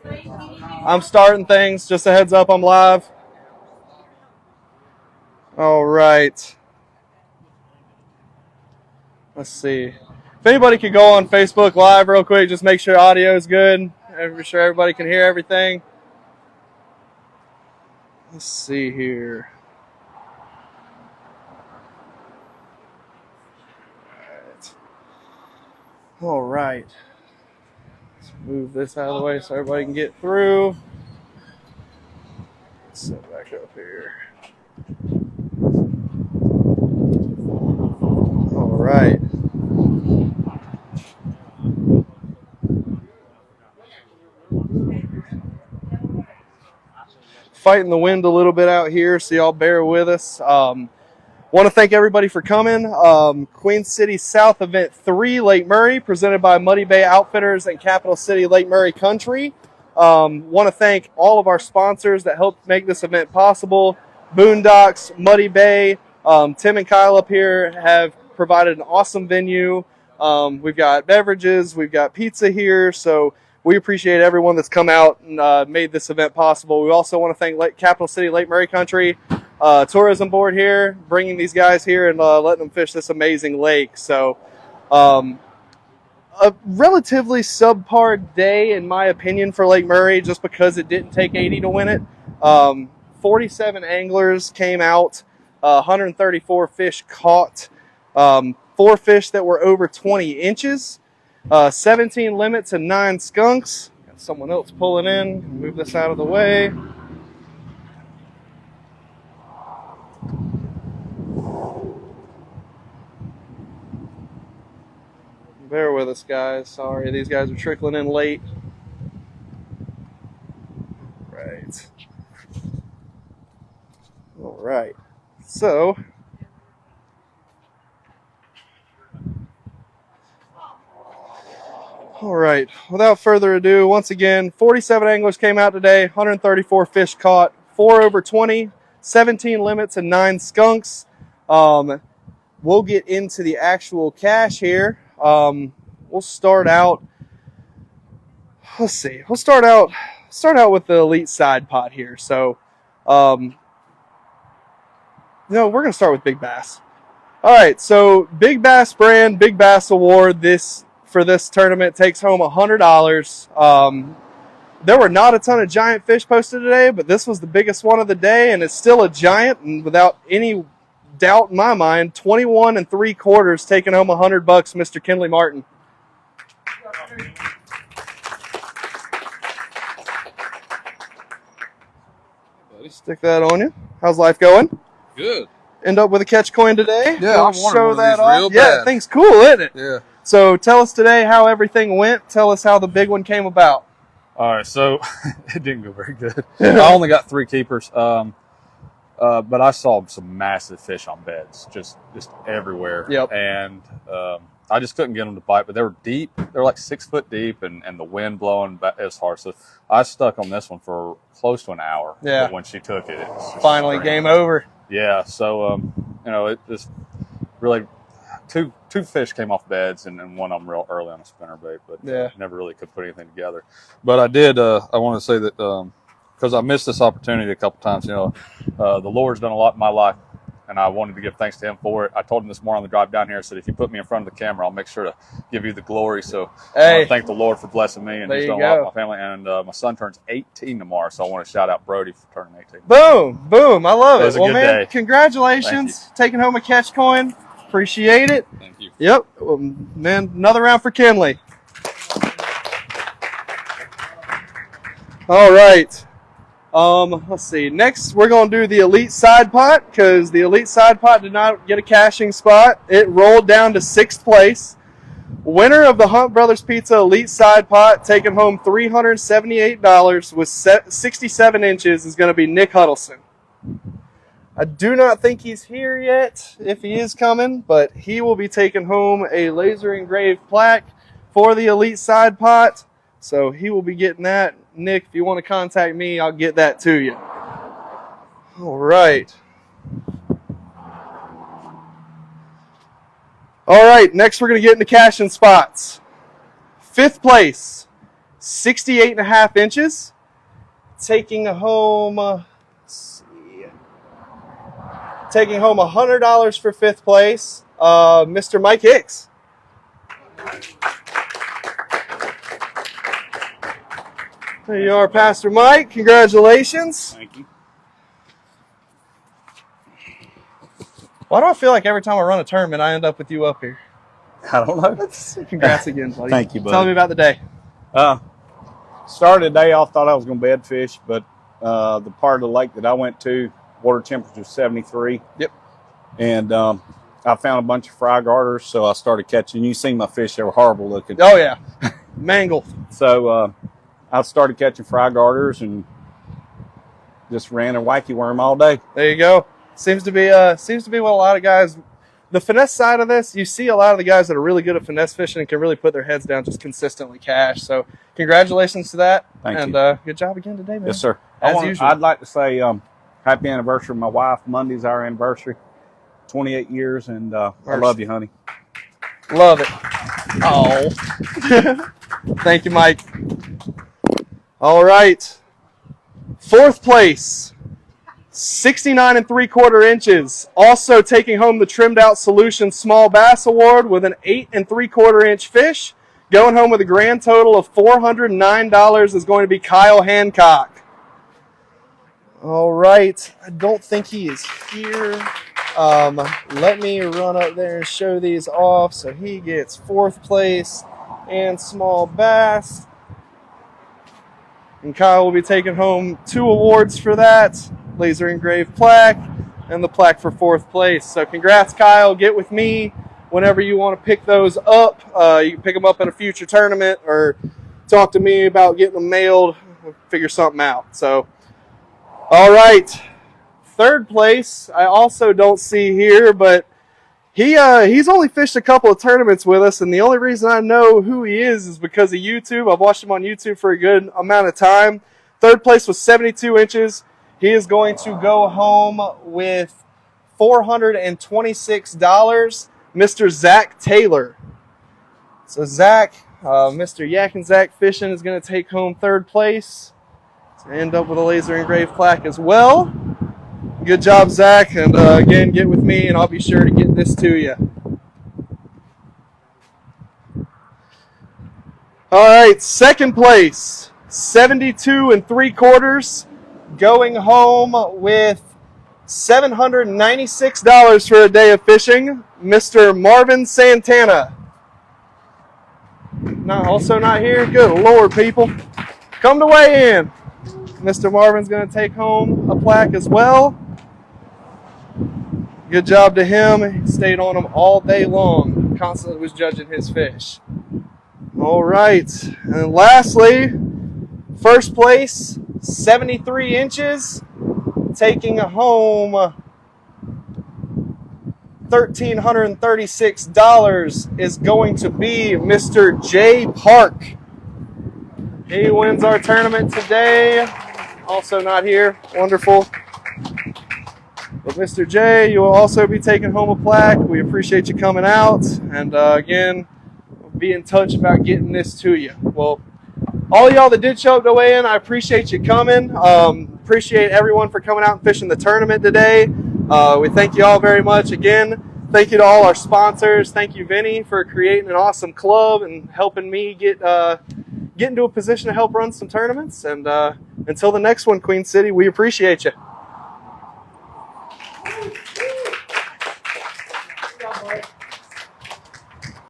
I'm starting things. Just a heads up, I'm live. All right. Let's see. If anybody could go on Facebook Live real quick, just make sure audio is good. Make sure everybody can hear everything. Let's see here. All right. Let's move this out of the way so everybody can get through. Let's set back up here. All right. Fighting the wind a little bit out here, so y'all bear with us. Want to thank everybody for coming. Queen City South Event 3, Lake Murray, presented by Muddy Bay Outfitters and Capital City Lake Murray Country. Want to thank all of our sponsors that helped make this event possible. Boondocks, Muddy Bay, Tim and Kyle up here have provided an awesome venue. We've got beverages, we've got pizza here, so we appreciate everyone that's come out and made this event possible. We also want to thank Capital City Lake Murray Country tourism board here, bringing these guys here and letting them fish this amazing lake. So a relatively subpar day, in my opinion, for Lake Murray, just because it didn't take 80 to win it. 47 anglers came out, 134 fish caught, 4 fish that were over 20 inches, 17 limits and 9 skunks. Got someone else pulling in. Move this out of the way. Bear with us, guys. Sorry, these guys are trickling in late. Right. All right. So, all right. Without further ado, once again, 47 anglers came out today, 134 fish caught, 4 over 20, 17 limits, and 9 skunks. We'll get into the actual cash here. We'll start out. Let's see. We'll start out with the elite side pot here. So, we're going to start with Big Bass. All right. So, Big Bass brand, Big Bass Award. For this tournament takes home $100. There were not a ton of giant fish posted today, but this was the biggest one of the day, and it's still a giant. And without any doubt in my mind, 21 3/4 taking home $100, Mr. Kinley Martin. Stick that on you. How's life going? Good. End up with a catch coin today? Yeah, I want show that off. Real yeah, bad. Thing's cool, isn't it? Yeah. So tell us today how everything went. Tell us how the big one came about. All right, so it didn't go very good. I only got 3 keepers, but I saw some massive fish on beds, just everywhere. Yep. And I just couldn't get them to bite, but they were deep. They were like 6 foot deep, and the wind blowing back, it was hard. So I stuck on this one for close to an hour. Yeah. But when she took it, it was finally game over. Yeah. So it just really two fish came off beds, and one of them real early on a spinnerbait, but yeah, never really could put anything together. But I did. I want to say that because I missed this opportunity a couple times. The Lord's done a lot in my life, and I wanted to give thanks to Him for it. I told him this morning on the drive down here. I said, if you put me in front of the camera, I'll make sure to give you the glory. So I want to thank the Lord for blessing me, and He's done a lot for my family. And my son turns 18 tomorrow, so I want to shout out Brody for turning 18. Boom, boom! I love it. Well, man, day. Congratulations, taking home a catch coin. Appreciate it. Thank you. Yep. Well, man, another round for Kinley. All right. Let's see. Next, we're going to do the elite side pot because the elite side pot did not get a caching spot. It rolled down to 6th place. Winner of the Hunt Brothers Pizza elite side pot, taking home $378 with 67 inches, is going to be Nick Huddleston. I do not think he's here yet, if he is coming, but he will be taking home a laser engraved plaque for the elite side pot. So he will be getting that. Nick, if you want to contact me, I'll get that to you. All right. All right, next we're going to get into cashing spots. 5th place, 68.5 inches. Taking home, taking home $100 for 5th place, Mr. Mike Hicks. There you are, Pastor Mike. Congratulations. Thank you. Why do I feel like every time I run a tournament, I end up with you up here? I don't know. Congrats again, buddy. Thank you, buddy. Tell me about the day. Started the day off, thought I was going to bed fish, but the part of the lake that I went to, water temperature was 73. Yep. And I found a bunch of fry garters, so I started catching. You seen my fish; they were horrible looking. Oh yeah, mangled. So I started catching fry garters and just ran a wacky worm all day. There you go. Seems to be what a lot of guys. The finesse side of this, you see a lot of the guys that are really good at finesse fishing and can really put their heads down, just consistently cash. So congratulations to that. Thank you. And good job again today, man. Yes, sir. As usual. I'd like to say happy anniversary to my wife. Monday's our anniversary. 28 years, and I love you, honey. Love it. Oh. Thank you, Mike. All right. 4th place, 69 3/4 inches. Also taking home the Trimmed Out Solutions Small Bass Award with an 8 3/4 inch fish. Going home with a grand total of $409 is going to be Kyle Hancock. All right. I don't think he is here. Let me run up there and show these off. So he gets 4th place and small bass. And Kyle will be taking home 2 awards for that. Laser engraved plaque and the plaque for 4th place. So congrats, Kyle. Get with me whenever you want to pick those up. You can pick them up at a future tournament or talk to me about getting them mailed. We'll figure something out. So, all right. 3rd place, I also don't see here, but he's only fished a couple of tournaments with us, and the only reason I know who he is because of YouTube. I've watched him on YouTube for a good amount of time. 3rd place was 72 inches. He is going to go home with $426, Mr. Zach Taylor. So Zach, Mr. Yak and Zach Fishing is going to take home 3rd place. To end up with a laser engraved plaque as well. Good job, Zach, and again, get with me, and I'll be sure to get this to you. All right, 2nd place, 72 3/4, going home with $796 for a day of fishing, Mr. Marvin Santana. Also not here? Good Lord, people. Come to weigh in. Mr. Marvin's going to take home a plaque as well. Good job to him. He stayed on him all day long. Constantly was judging his fish. All right. And lastly, 1st place, 73 inches. Taking home $1,336 is going to be Mr. Jay Park. He wins our tournament today. Also not here. Wonderful. But Mr. J, you will also be taking home a plaque. We appreciate you coming out. And again, we'll be in touch about getting this to you. Well, all y'all that did show up to weigh in, I appreciate you coming. Appreciate everyone for coming out and fishing the tournament today. We thank you all very much. Again, thank you to all our sponsors. Thank you, Vinny, for creating an awesome club and helping me get into a position to help run some tournaments. And until the next one, Queen City, we appreciate you. Good job, Mike.